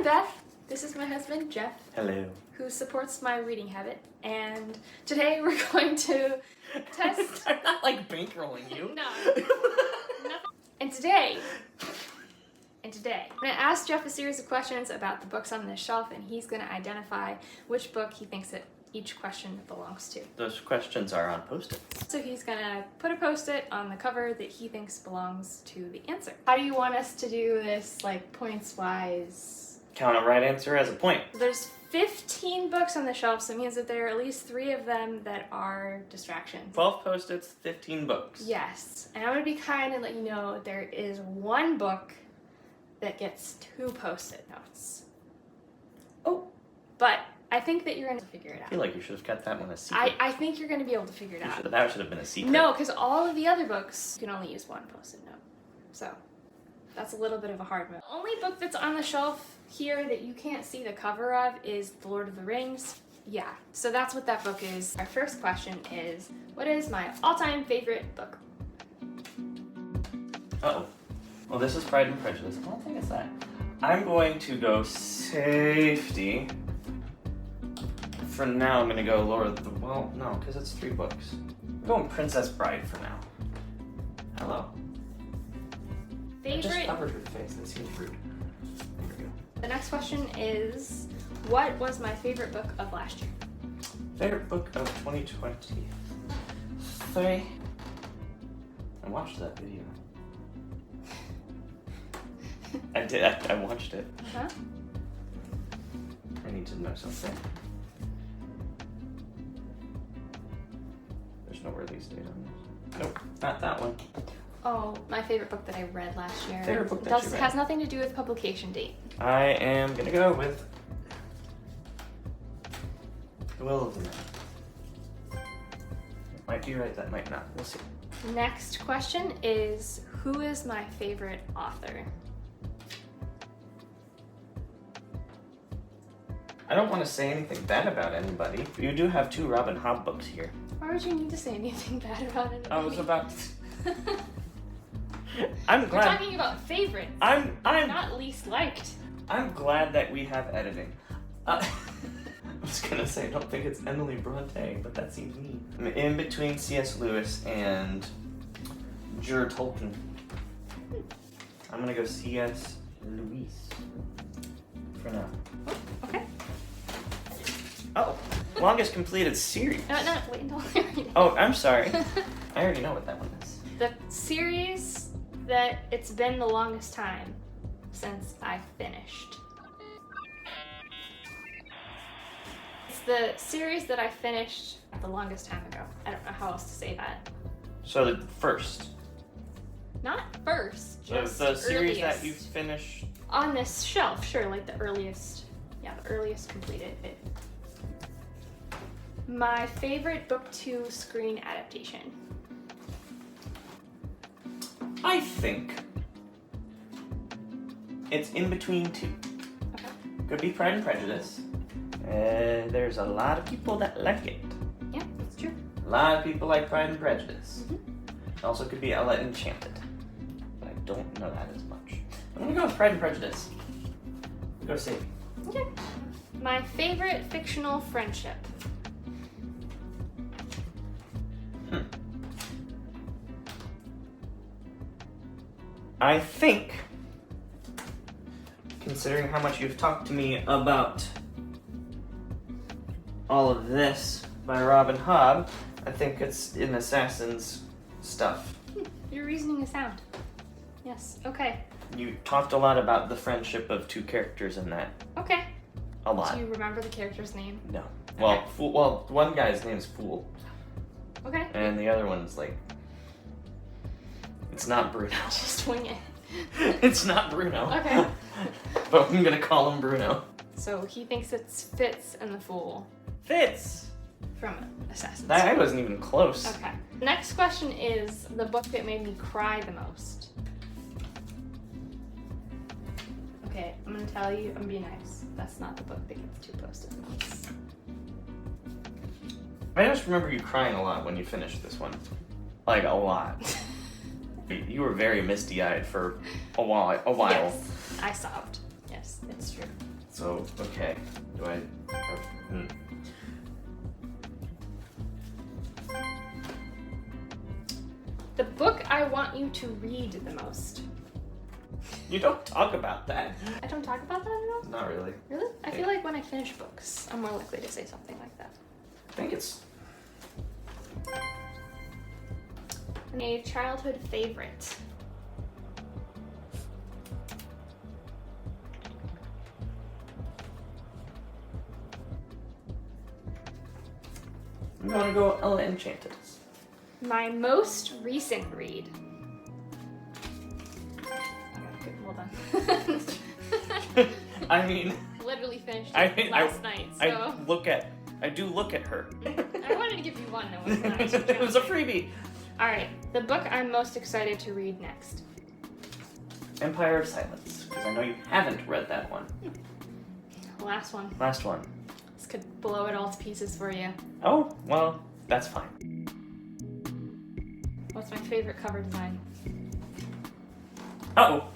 I'm Beth. This is my husband, Jeff. Hello. Who supports my reading habit. And today we're going to test... I'm not like bankrolling you. No. And today, I'm going to ask Jeff a series of questions about the books on this shelf, and he's going to identify which book he thinks that each question belongs to. Those questions are on Post-its. So he's going to put a Post-it on the cover that he thinks belongs to the answer. How do you want us to do this, like, points-wise? Count a right answer as a point. There's 15 books on the shelf, so it means that there are at least 3 of them that are distractions. 12 Post-its, 15 books. Yes, and I'm going to be kind and let you know there is one book that gets 2 Post-it notes. Oh. But I think that you're going to figure it I out. feel like you should have kept that one a secret. I think you're going to be able to figure it out. That should have been a secret. No, because all of the other books, you can only use 1 Post-it note. So that's a little bit of a hard move. The only book that's on the shelf here that you can't see the cover of is The Lord of the Rings. Yeah, so that's what that book is. Our first question is, what is my all-time favorite book? Uh-oh. Well, this is Pride and Prejudice. I don't think it's that. I'm going to go safety. For now, I'm going to go Lord of the... Well, no, because it's 3 books. I'm going Princess Bride for now. Hello. I just Favorite? covered her face. That seems rude. There we go. The next question is, what was my favorite book of last year? Favorite book of 2023. I watched that video. I did. I watched it. Uh-huh. I need to know something. There's no release date on this. Nope, not that one. Oh, my favorite book that I read last year. Favorite book that you read. It has nothing to do with publication date. I am gonna go with The Will of the Man. Might be right, that might not. We'll see. Next question is, who is my favorite author? I don't want to say anything bad about anybody. You do have 2 Robin Hobb books here. Why would you need to say anything bad about it? I was about to... I'm glad. We're talking about favorites. I'm not least liked. I'm glad that we have editing. I was gonna say I don't think it's Emily Bronte, but that seems mean. I'm in between C.S. Lewis and J.R.R. Tolkien. I'm gonna go C.S. Lewis for now. Oh, okay. Oh, longest completed series. No, wait until I read it. Oh, I'm sorry. I already know what that one is. The series that it's been the longest time since I finished. It's the series that I finished the longest time ago. I don't know how else to say that. So the first. Not first, So just the series earliest. that you finished. On this shelf, sure, like the earliest. Yeah, the earliest completed it. My favorite BookTube screen adaptation. I think it's in between 2. Okay. Could be Pride and Prejudice. There's a lot of people that like it. Yeah, that's true. A lot of people like Pride and Prejudice. Mm-hmm. It also could be Ella Enchanted. But I don't know that as much. I'm gonna go with Pride and Prejudice. Go save. Okay. My favorite fictional friendship. I think, considering how much you've talked to me about all of this by Robin Hobb, I think it's in Assassin's stuff. Your reasoning is sound. Yes, okay. You talked a lot about the friendship of 2 characters in that. Okay. A lot. Do you remember the character's name? No. Okay. Well, one guy's name is Fool, Okay. and the other one's like, it's not Bruno. Just wing it. It's not Bruno. Okay. But I'm gonna call him Bruno. So he thinks it's Fitz and the Fool Fitz! from Assassin's I Creed. wasn't even close. Okay. Next question is the book that made me cry the most. Okay, I'm gonna tell you, I'm being nice. That's not the book that gets 2 Post-it notes. I just remember you crying a lot when you finished this one. Like, a lot. You were very misty-eyed for a while. Yes, I sobbed. Yes. Yes, it's true. So, okay. Do I... The book I want you to read the most. You don't talk about that. I don't talk about that at all? Not really. Really? I feel like when I finish books, I'm more likely to say something like that. I think it's... A childhood favorite. I'm gonna go Ella Enchanted. My most recent read. Okay, hold on. I mean... Literally finished I it mean, last night, so... I do look at her. I wanted to give you one, that was nice. It was a freebie. Alright, the book I'm most excited to read next. Empire of Silence, because I know you haven't read that one. Last one. Last one. This could blow it all to pieces for you. Oh, well, that's fine. What's my favorite cover design? Uh-oh.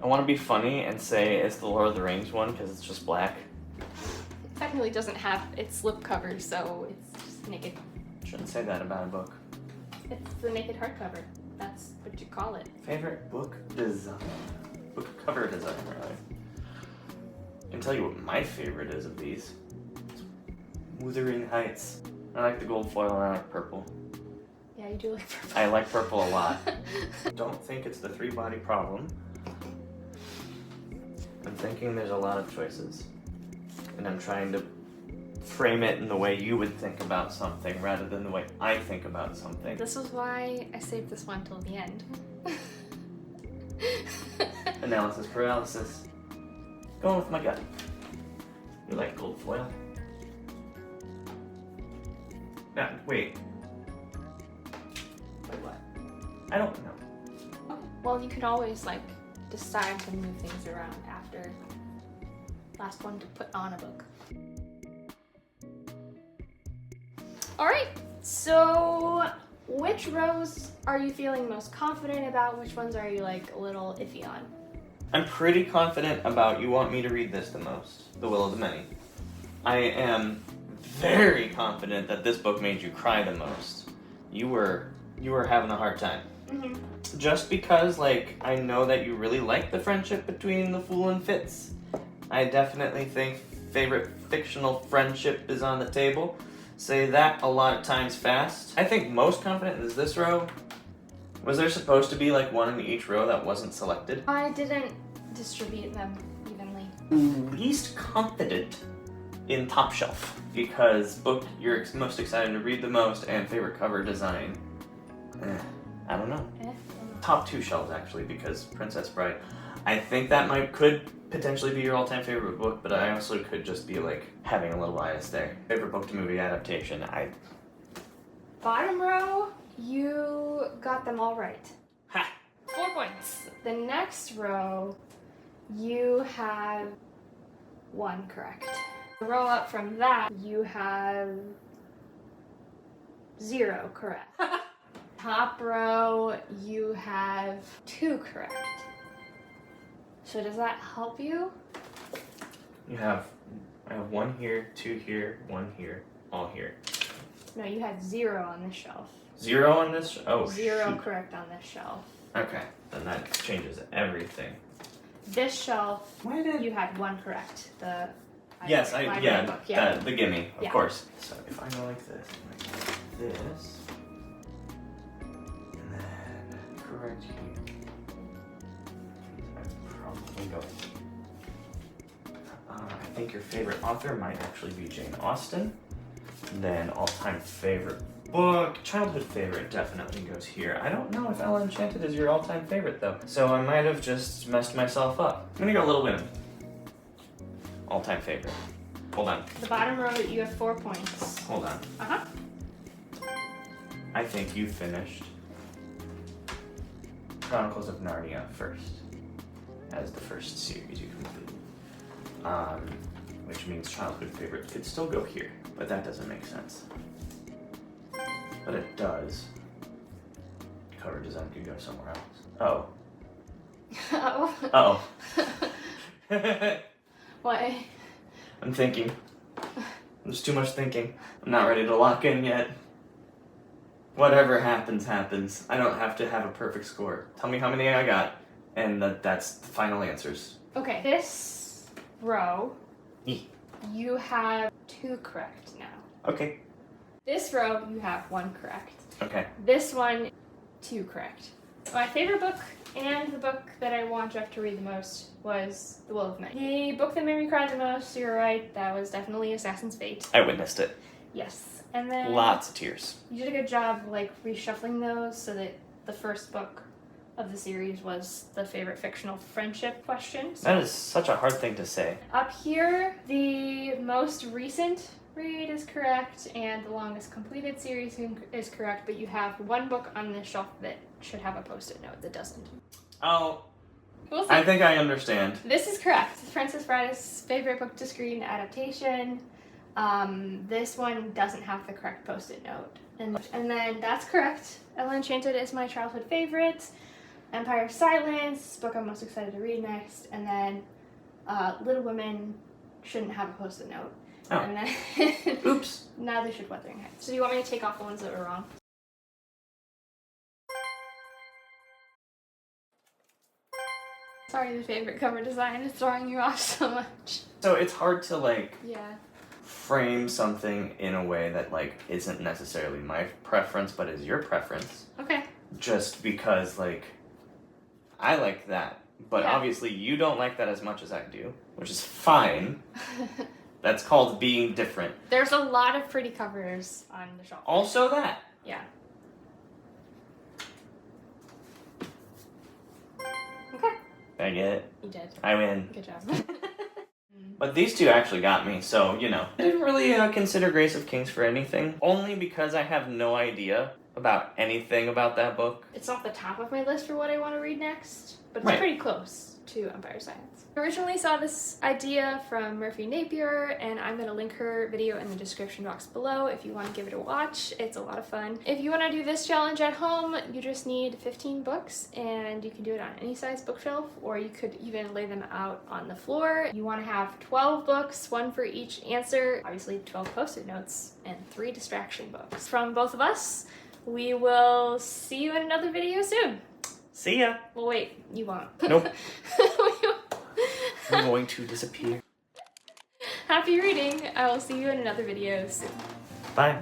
I want to be funny and say it's the Lord of the Rings one, because it's just black. It technically doesn't have its slip cover, so it's just naked. Shouldn't say that about a book. It's the naked hardcover. That's what you call it. Favorite book design? Book cover design, really. I can tell you what my favorite is of these. It's Wuthering Heights. I like the gold foil and I like purple. Yeah, you do like purple. I like purple a lot. Don't think it's the three-body problem. I'm thinking there's a lot of choices. And I'm trying to frame it in the way you would think about something rather than the way I think about something. This is why I saved this one till the end. Analysis paralysis. Going with my gut. You like gold foil? No, wait. Wait, what? I don't know. Oh, well, you can always, like, decide to move things around after last one to put on a book. Alright, so which rows are you feeling most confident about? Which ones are you like a little iffy on? I'm pretty confident about you want me to read this the most, The Will of the Many. I am very confident that this book made you cry the most. You were having a hard time. Mm-hmm. Just because, like, I know that you really like the friendship between the Fool and Fitz. I definitely think favorite fictional friendship is on the table. Say that a lot of times fast. I think most confident is this row. Was there supposed to be like one in each row that wasn't selected? I didn't distribute them evenly. Least confident in Top Shelf because book you're most excited to read the most and favorite cover design. I don't know. Top two shelves actually because Princess Bride. I think that could potentially be your all-time favorite book, but I also could just be like having a little bias there. Favorite book to movie adaptation. Bottom row, you got them all right. Ha! 4 points. The next row, you have 1 correct. The row up from that, you have 0 correct. Top row, you have 2 correct. So does that help you? I have 1 here, 2 here, 1 here, all here. No, you had 0 on this shelf. 0 on this? Oh, 0 shoot. correct on this shelf. Okay, then that changes everything. This shelf, Why did you had 1 correct. The Yes, library book, yeah. The gimme, of Yeah. course. So if I go like this, and then correct here. I'd probably go. I think your favorite author might actually be Jane Austen. Then all-time favorite book, childhood favorite definitely goes here. I don't know if Ella Enchanted is your all-time favorite though, so I might have just messed myself up. I'm gonna go Little Women. All-time favorite. Hold on. The bottom row, you have 4 points. Hold on. Uh-huh. I think you finished Chronicles of Narnia first, as the first series you completed. Which means childhood favorite could still go here, but that doesn't make sense. But it does. Cover design could go somewhere else. Oh. Oh. Uh-oh. What? I'm thinking. There's too much thinking. I'm not ready to lock in yet. Whatever happens, happens. I don't have to have a perfect score. Tell me how many I got, and that's the final answers. Okay, this row, E. you have 2 correct now. Okay. This row, you have 1 correct. Okay. This one, 2 correct. My favorite book and the book that I want Jeff to read the most was The Will of Men. The book that made me cry the most, you're right, that was definitely Assassin's Fate. I witnessed it. Yes. And then Lots of tears. you did a good job like reshuffling those so that the first book of the series was the favorite fictional friendship question. So That is such a hard thing to say. up here, the most recent read is correct and the longest completed series is correct, but you have 1 book on this shelf that should have a post-it note that doesn't. Oh, We'll see. I think I understand. This is correct. Princess Bride's favorite book to screen adaptation. This one doesn't have the correct post-it note. And then that's correct. Ella Enchanted is my childhood favorite. Empire of Silence, book I'm most excited to read next. And then Little Women shouldn't have a post-it note. Oh. And then Oops. neither should Wuthering Heights. So do you want me to take off the ones that were wrong? Sorry, the favorite cover design is throwing you off so much. So it's hard to like Yeah. frame something in a way that like isn't necessarily my preference but is your preference. Okay. Just because like I like that, but Yeah. obviously you don't like that as much as I do, which is fine. That's called being different. There's a lot of pretty covers on the shelf. Also that. Yeah. Okay. I get it. You did. I win. Good job. But these two actually got me, so, you know. I didn't really consider Grace of Kings for anything, only because I have no idea about anything about that book. It's off the top of my list for what I want to read next, but it's Right. pretty close to Empire of Silence. I originally saw this idea from Murphy Napier, and I'm going to link her video in the description box below if you want to give it a watch. It's a lot of fun. If you want to do this challenge at home, you just need 15 books, and you can do it on any size bookshelf, or you could even lay them out on the floor. You want to have 12 books, 1 for each answer, obviously 12 post-it notes, and 3 distraction books. From both of us, we will see you in another video soon. See ya. Well, wait, you won't. Nope. I'm going to disappear. Happy reading. I will see you in another video soon. Bye.